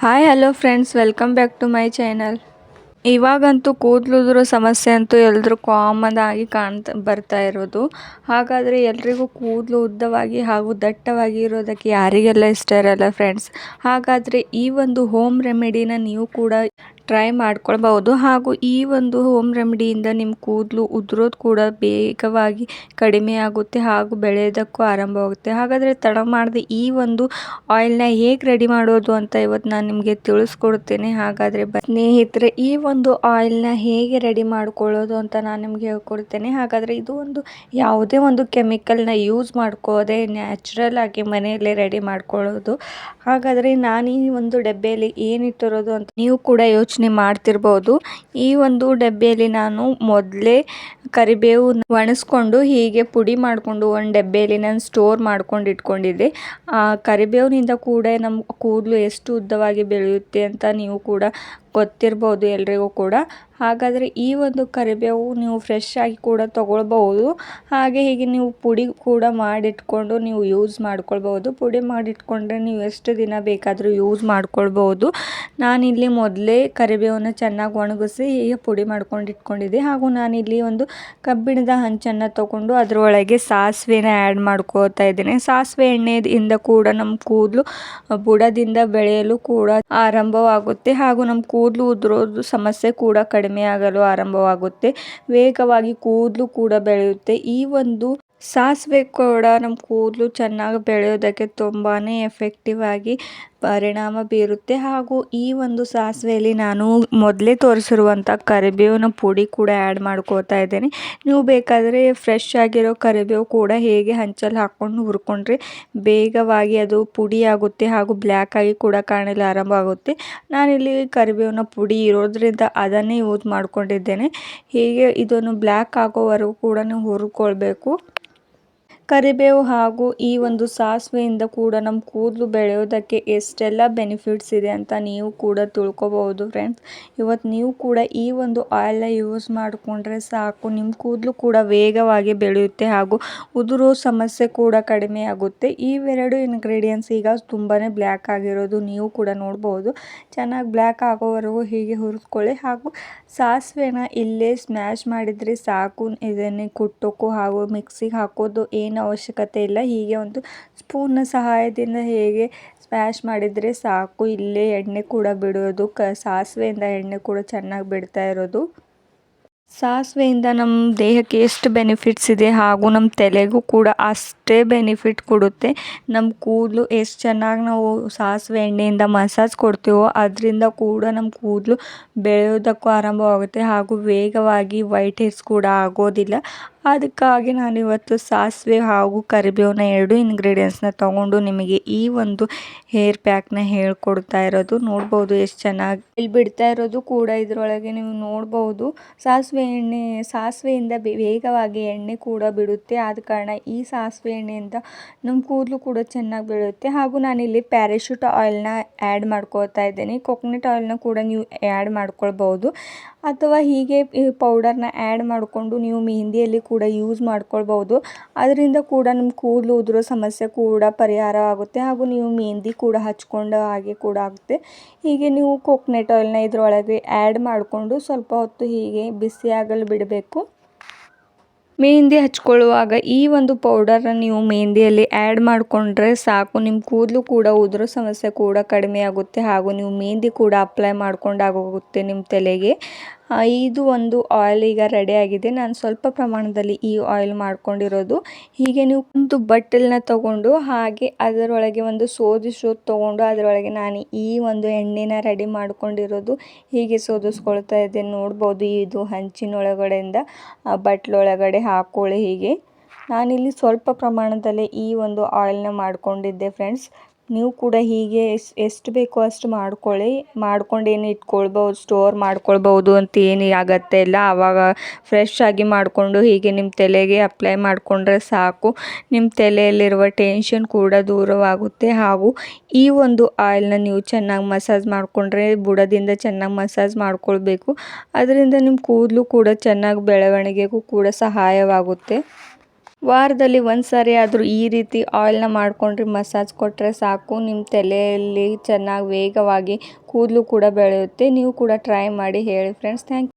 Hi hello friends, welcome back to my channel. ಇವಾಗಂತೂ ಕೂದಲುದುರೋ ಸಮಸ್ಯೆ ಅಂತೂ ಎಲ್ಲರೂ ಕಾಮನ್ ಆಗಿ ಬರ್ತಾ ಇರೋದು. ಹಾಗಾದರೆ ಎಲ್ರಿಗೂ ಕೂದಲು ಉದ್ದವಾಗಿ ಹಾಗೂ ದಟ್ಟವಾಗಿ ಇರೋದಕ್ಕೆ ಯಾರಿಗೆಲ್ಲ ಇಷ್ಟ ಇರಲ್ಲ ಫ್ರೆಂಡ್ಸ್. ಹಾಗಾದರೆ ಈ ಒಂದು ಹೋಮ್ ರೆಮಿಡಿನ ನೀವು ಕೂಡ ಟ್ರೈ ಮಾಡ್ಕೊಳ್ಬಹುದು. ಹಾಗೂ ಈ ಒಂದು ಹೋಮ್ ರೆಮಿಡಿಯಿಂದ ನಿಮ್ಮ ಕೂದಲು ಉದುರೋದು ಕೂಡ ಬೇಗವಾಗಿ ಕಡಿಮೆ ಆಗುತ್ತೆ ಹಾಗೂ ಬೆಳೆಯೋದಕ್ಕೂ ಆರಂಭವಾಗುತ್ತೆ. ಹಾಗಾದರೆ ತಡ ಮಾಡದೆ ಈ ಒಂದು ಆಯಿಲ್ನ ಹೇಗೆ ರೆಡಿ ಮಾಡೋದು ಅಂತ ಇವತ್ತು ನಾನು ನಿಮಗೆ ತಿಳಿಸ್ಕೊಡ್ತೇನೆ. ಹಾಗಾದರೆ ಸ್ನೇಹಿತರೆ, ಈ ಒಂದು ಆಯಿಲ್ನ ಹೇಗೆ ರೆಡಿ ಮಾಡ್ಕೊಳ್ಳೋದು ಅಂತ ನಾನು ನಿಮ್ಗೆ ಹೇಳ್ಕೊಡ್ತೇನೆ. ಹಾಗಾದರೆ ಇದು ಒಂದು ಯಾವುದೇ ಒಂದು ಕೆಮಿಕಲ್ನ ಯೂಸ್ ಮಾಡ್ಕೋದೆ ನ್ಯಾಚುರಲ್ ಆಗಿ ಮನೆಯಲ್ಲೇ ರೆಡಿ ಮಾಡ್ಕೊಳ್ಳೋದು. ಹಾಗಾದರೆ ನಾನು ಈ ಒಂದು ಡಬ್ಬಿಯಲ್ಲಿ ಏನಿಟ್ಟಿರೋದು ಅಂತ ನೀವು ಕೂಡ ಯೋಚನೆ ಮಾಡ್ತಿರ್ಬೋದು. ಈ ಒಂದು ಡಬ್ಬಿಯಲ್ಲಿ ನಾನು ಮೊದಲೇ ಕರಿಬೇವು ಒಣಸ್ಕೊಂಡು ಹೀಗೆ ಪುಡಿ ಮಾಡಿಕೊಂಡು ಒಂದು ಡಬ್ಬಿಯಲ್ಲಿ ನಾನು ಸ್ಟೋರ್ ಮಾಡ್ಕೊಂಡು ಇಟ್ಕೊಂಡಿದ್ದೆ. ಆ ಕರಿಬೇವಿನಿಂದ ಕೂಡ ನಮ್ಮ ಕೂದಲು ಎಷ್ಟು ಉದ್ದವಾಗಿ ಬೆಳೆಯುತ್ತೆ ಅಂತ ನೀವು ಕೂಡ ಗೊತ್ತಿರ್ಬೋದು ಎಲ್ರಿಗೂ ಕೂಡ. ಹಾಗಾದರೆ ಈ ಒಂದು ಕರಿಬೇವು ನೀವು ಫ್ರೆಶ್ ಆಗಿ ಕೂಡ ತೊಗೊಳ್ಬಹುದು. ಹಾಗೆ ಹೀಗೆ ನೀವು ಪುಡಿ ಕೂಡ ಮಾಡಿಟ್ಕೊಂಡು ನೀವು ಯೂಸ್ ಮಾಡ್ಕೊಳ್ಬಹುದು. ಪುಡಿ ಮಾಡಿಟ್ಕೊಂಡ್ರೆ ನೀವು ಎಷ್ಟು ದಿನ ಬೇಕಾದರೂ ಯೂಸ್ ಮಾಡ್ಕೊಳ್ಬಹುದು. ನಾನಿಲ್ಲಿ ಮೊದಲೇ ಕರಿಬೇವನ್ನು ಚೆನ್ನಾಗಿ ಒಣಗಿಸಿ ಹೀಗೆ ಪುಡಿ ಮಾಡ್ಕೊಂಡು ಇಟ್ಕೊಂಡಿದ್ದೆ. ಹಾಗೂ ನಾನಿಲ್ಲಿ ಒಂದು ಕಬ್ಬಿಣದ ಹಂಚನ್ನು ತಗೊಂಡು ಅದರೊಳಗೆ ಸಾಸಿವೆನ ಆ್ಯಡ್ ಮಾಡ್ಕೋತಾ ಇದ್ದೇನೆ. ಸಾಸಿವೆ ಎಣ್ಣೆಯಿಂದ ಕೂಡ ನಮ್ಮ ಕೂದಲು ಬುಡದಿಂದ ಬೆಳೆಯಲು ಕೂಡ ಆರಂಭವಾಗುತ್ತೆ. ಹಾಗೂ ನಮ್ಮ ಕೂದಲು ಉದುರೋದು ಸಮಸ್ಯೆ ಕೂಡ ಕಡಿಮೆ ಆಗಲು ಆರಂಭವಾಗುತ್ತೆ. ವೇಗವಾಗಿ ಕೂದಲು ಕೂಡ ಬೆಳೆಯುತ್ತೆ. ಈ ಒಂದು ಸಾಸಿವೆ ಕೂಡ ನಮ್ಮ ಕೂದಲು ಚೆನ್ನಾಗಿ ಬೆಳೆಯೋದಕ್ಕೆ ತುಂಬಾ ಎಫೆಕ್ಟಿವ್ ಆಗಿ ಪರಿಣಾಮ ಬೀರುತ್ತೆ. ಹಾಗೂ ಈ ಒಂದು ಸಾಸಿವೆಯಲ್ಲಿ ನಾನು ಮೊದಲೇ ತೋರಿಸಿರುವಂಥ ಕರಿಬೇವಿನ ಪುಡಿ ಕೂಡ ಆ್ಯಡ್ ಮಾಡ್ಕೋತಾ ಇದ್ದೇನೆ. ನೀವು ಬೇಕಾದರೆ ಫ್ರೆಶ್ ಆಗಿರೋ ಕರಿಬೇವು ಕೂಡ ಹೇಗೆ ಹಂಚಲ್ಲಿ ಹಾಕ್ಕೊಂಡು ಹುರ್ಕೊಂಡ್ರೆ ಬೇಗವಾಗಿ ಅದು ಪುಡಿ ಆಗುತ್ತೆ ಹಾಗೂ ಬ್ಲ್ಯಾಕ್ ಆಗಿ ಕೂಡ ಕಾಣಲು ಆರಂಭ ಆಗುತ್ತೆ. ನಾನಿಲ್ಲಿ ಕರಿಬೇವಿನ ಪುಡಿ ಇರೋದ್ರಿಂದ ಅದನ್ನೇ ಯೂಸ್ ಮಾಡ್ಕೊಂಡಿದ್ದೇನೆ. ಹೀಗೆ ಇದನ್ನು ಬ್ಲ್ಯಾಕ್ ಆಗೋವರೆಗೂ ಕೂಡ ನೀವು ಹುರ್ಕೊಳ್ಬೇಕು. ಕರಿಬೇವು ಹಾಗೂ ಈ ಒಂದು ಸಾಸಿವೆಯಿಂದ ಕೂಡ ನಮ್ಮ ಕೂದಲು ಬೆಳೆಯೋದಕ್ಕೆ ಎಷ್ಟೆಲ್ಲ ಬೆನಿಫಿಟ್ಸ್ ಇದೆ ಅಂತ ನೀವು ಕೂಡ ತಿಳ್ಕೊಬಹುದು ಫ್ರೆಂಡ್ಸ್. ಇವತ್ತು ನೀವು ಕೂಡ ಈ ಒಂದು ಆಯಿಲ್ನ ಯೂಸ್ ಮಾಡಿಕೊಂಡ್ರೆ ಸಾಕು, ನಿಮ್ಮ ಕೂದಲು ಕೂಡ ವೇಗವಾಗಿ ಬೆಳೆಯುತ್ತೆ ಹಾಗೂ ಉದುರೋ ಸಮಸ್ಯೆ ಕೂಡ ಕಡಿಮೆ ಆಗುತ್ತೆ. ಇವೆರಡು ಇಂಗ್ರೀಡಿಯೆಂಟ್ಸ್ ಈಗ ತುಂಬಾ ಬ್ಲ್ಯಾಕ್ ಆಗಿರೋದು ನೀವು ಕೂಡ ನೋಡ್ಬೋದು. ಚೆನ್ನಾಗಿ ಬ್ಲ್ಯಾಕ್ ಆಗೋವರೆಗೂ ಹೀಗೆ ಹುರಿದುಕೊಳ್ಳಿ. ಹಾಗೂ ಸಾಸಿವೆನ ಇಲ್ಲೇ ಸ್ಮ್ಯಾಶ್ ಮಾಡಿದರೆ ಸಾಕು. ಇದನ್ನೇ ಕುಟ್ಟೋಕ್ಕೂ ಹಾಗೂ ಮಿಕ್ಸಿಗೆ ಹಾಕೋದು ಏನು ಅವಶ್ಯಕತೆ ಇಲ್ಲ. ಹೀಗೆ ಒಂದು ಸ್ಪೂನ್ನ ಸಹಾಯದಿಂದ ಹೇಗೆ ಸ್ಮ್ಯಾಶ್ ಮಾಡಿದರೆ ಸಾಕು. ಇಲ್ಲೇ ಎಣ್ಣೆ ಕೂಡ ಬಿಡೋದು, ಸಾಸಿವೆಯಿಂದ ಎಣ್ಣೆ ಕೂಡ ಚೆನ್ನಾಗಿ ಬಿಡ್ತಾ ಇರೋದು. ಸಾಸಿವೆಯಿಂದ ನಮ್ಮ ದೇಹಕ್ಕೆ ಎಷ್ಟು ಬೆನಿಫಿಟ್ಸ್ ಇದೆ ಹಾಗೂ ನಮ್ಮ ತಲೆಗೂ ಕೂಡ ಅಷ್ಟೇ ಬೆನಿಫಿಟ್ ಕೊಡುತ್ತೆ. ನಮ್ಮ ಕೂದಲು ಎಷ್ಟು ಚೆನ್ನಾಗಿ ನಾವು ಸಾಸಿವೆ ಎಣ್ಣೆಯಿಂದ ಮಸಾಜ್ ಕೊಡ್ತೀವೋ ಅದರಿಂದ ಕೂಡ ನಮ್ಮ ಕೂದಲು ಬೆಳೆಯೋದಕ್ಕೂ ಆರಂಭವಾಗುತ್ತೆ ಹಾಗೂ ವೇಗವಾಗಿ ವೈಟ್ ಹೇರ್ಸ್ ಕೂಡ ಆಗೋದಿಲ್ಲ. ಅದಕ್ಕಾಗಿ ನಾನಿವತ್ತು ಸಾಸಿವೆ ಹಾಗೂ ಕರಿಬೇವಿನ ಎರಡು ಇಂಗ್ರೀಡಿಯೆಂಟ್ಸ್ನ ತೊಗೊಂಡು ನಿಮಗೆ ಈ ಒಂದು ಹೇರ್ ಪ್ಯಾಕ್ನ ಹೇಳ್ಕೊಡ್ತಾ ಇರೋದು. ನೋಡ್ಬೋದು ಎಷ್ಟು ಚೆನ್ನಾಗಿ ಇಲ್ಲಿ ಬಿಡ್ತಾ ಇರೋದು ಕೂಡ ಇದರೊಳಗೆ ನೀವು ನೋಡ್ಬೋದು. ಸಾಸಿವೆಯಿಂದ ವೇಗವಾಗಿ ಎಣ್ಣೆ ಕೂಡ ಬಿಡುತ್ತೆ. ಆದ ಕಾರಣ ಈ ಸಾಸಿವೆ ಎಣ್ಣೆಯಿಂದ ನಮ್ಮ ಕೂದಲು ಕೂಡ ಚೆನ್ನಾಗಿ ಬೆಳೆಯುತ್ತೆ. ಹಾಗೂ ನಾನಿಲ್ಲಿ ಪ್ಯಾರಾಶೂಟ್ ಆಯಿಲ್ನ ಆ್ಯಡ್ ಮಾಡ್ಕೊಳ್ತಾ ಇದ್ದೇನೆ. ಕೊಕೊನಟ್ ಆಯಿಲ್ನ ಕೂಡ ನೀವು ಆ್ಯಡ್ ಮಾಡ್ಕೊಳ್ಬೋದು. ಅಥವಾ ಹೀಗೆ ಈ ಪೌಡರ್ನ ಆ್ಯಡ್ ಮಾಡಿಕೊಂಡು ನೀವು ಮೆಹಂದಿಯಲ್ಲಿ ಕೂಡ ಯೂಸ್ ಮಾಡ್ಕೊಳ್ಬೋದು. ಅದರಿಂದ ಕೂಡ ನಿಮ್ಮ ಕೂದಲು ಉದುರೋ ಸಮಸ್ಯೆ ಕೂಡ ಪರಿಹಾರ ಆಗುತ್ತೆ. ಹಾಗೂ ನೀವು ಮೆಹಂದಿ ಕೂಡ ಹಚ್ಕೊಂಡ ಹಾಗೆ ಕೂಡ ಆಗುತ್ತೆ. ಹೀಗೆ ನೀವು ಕೊಕೊನಟ್ ಆಯಿಲ್ನ ಇದರೊಳಗೆ ಆ್ಯಡ್ ಮಾಡಿಕೊಂಡು ಸ್ವಲ್ಪ ಹೊತ್ತು ಹೀಗೆ ಬಿಸಿಯಾಗಲು ಬಿಡಬೇಕು. ಮೆಹಂದಿ ಹಚ್ಕೊಳ್ಳುವಾಗ ಈ ಒಂದು ಪೌಡರ್ನ ನೀವು ಮೆಹಂದಿಯಲ್ಲಿ ಆ್ಯಡ್ ಮಾಡಿಕೊಂಡ್ರೆ ಸಾಕು. ನಿಮ್ಮ ಕೂದಲು ಕೂಡ ಉದುರೋ ಸಮಸ್ಯೆ ಕೂಡ ಕಡಿಮೆ ಆಗುತ್ತೆ. ಹಾಗೂ ನೀವು ಮೆಹಂದಿ ಕೂಡ ಅಪ್ಲೈ ಮಾಡ್ಕೊಂಡಾಗೋಗುತ್ತೆ ನಿಮ್ಮ ತಲೆಗೆ. ಇದು ಒಂದು ಆಯಿಲ್ ಈಗ ರೆಡಿ ಆಗಿದೆ. ನಾನು ಸ್ವಲ್ಪ ಪ್ರಮಾಣದಲ್ಲಿ ಈ ಆಯಿಲ್ ಮಾಡ್ಕೊಂಡಿರೋದು. ಹೀಗೆ ನೀವು ಒಂದು ಬಟ್ಟಲನ್ನ ತಗೊಂಡು ಹಾಗೆ ಅದರೊಳಗೆ ಒಂದು ಸೋಪ್ ತೊಗೊಂಡು ಅದರೊಳಗೆ ನಾನು ಈ ಒಂದು ಎಣ್ಣೆನ ರೆಡಿ ಮಾಡ್ಕೊಂಡಿರೋದು ಹೀಗೆ ಸೋದಿಸ್ಕೊಳ್ತಾ ಇದ್ದೇನೆ. ನೋಡ್ಬೋದು, ಇದು ಹಂಚಿನೊಳಗಡೆಯಿಂದ ಬಟ್ಲೊಳಗಡೆ ಹಾಕ್ಕೊಳ್ಳಿ. ಹೀಗೆ ನಾನಿಲ್ಲಿ ಸ್ವಲ್ಪ ಪ್ರಮಾಣದಲ್ಲಿ ಈ ಒಂದು ಆಯಿಲ್ನ ಮಾಡ್ಕೊಂಡಿದ್ದೆ ಫ್ರೆಂಡ್ಸ್. ನೀವು ಕೂಡ ಹೀಗೆ ಎಷ್ಟು ಬೇಕೋ ಅಷ್ಟು ಮಾಡ್ಕೊಂಡು ಏನು ಇಟ್ಕೊಳ್ಬೋದು, ಸ್ಟೋರ್ ಮಾಡ್ಕೊಳ್ಬೋದು ಅಂತ ಏನು ಆಗತ್ತೆ ಇಲ್ಲ. ಆವಾಗ ಫ್ರೆಶ್ ಆಗಿ ಮಾಡಿಕೊಂಡು ಹೀಗೆ ನಿಮ್ಮ ತಲೆಗೆ ಅಪ್ಲೈ ಮಾಡಿಕೊಂಡ್ರೆ ಸಾಕು. ನಿಮ್ಮ ತಲೆಯಲ್ಲಿರುವ ಟೆನ್ಷನ್ ಕೂಡ ದೂರವಾಗುತ್ತೆ. ಹಾಗೂ ಈ ಒಂದು ಆಯಿಲ್ನ ನೀವು ಚೆನ್ನಾಗಿ ಮಸಾಜ್ ಮಾಡಿಕೊಂಡ್ರೆ ಬುಡದಿಂದ ಚೆನ್ನಾಗಿ ಮಸಾಜ್ ಮಾಡ್ಕೊಳ್ಬೇಕು. ಅದರಿಂದ ನಿಮ್ಮ ಕೂದಲು ಕೂಡ ಚೆನ್ನಾಗಿ ಬೆಳವಣಿಗೆಗೂ ಕೂಡ ಸಹಾಯವಾಗುತ್ತೆ. ವಾರದಲ್ಲಿ ಒಂದು ಸಾರಿ ಆದರೂ ಈ ರೀತಿ ಆಯಿಲ್ನ ಮಾಡ್ಕೊಂಡ್ರೆ ಮಸಾಜ್ ಕೊಟ್ಟರೆ ಸಾಕು, ನಿಮ್ಮ ತಲೆಯಲ್ಲಿ ಚೆನ್ನಾಗಿ ವೇಗವಾಗಿ ಕೂದಲು ಕೂಡ ಬೆಳೆಯುತ್ತೆ. ನೀವು ಕೂಡ ಟ್ರೈ ಮಾಡಿ ಹೇಳಿ ಫ್ರೆಂಡ್ಸ್. Thank you.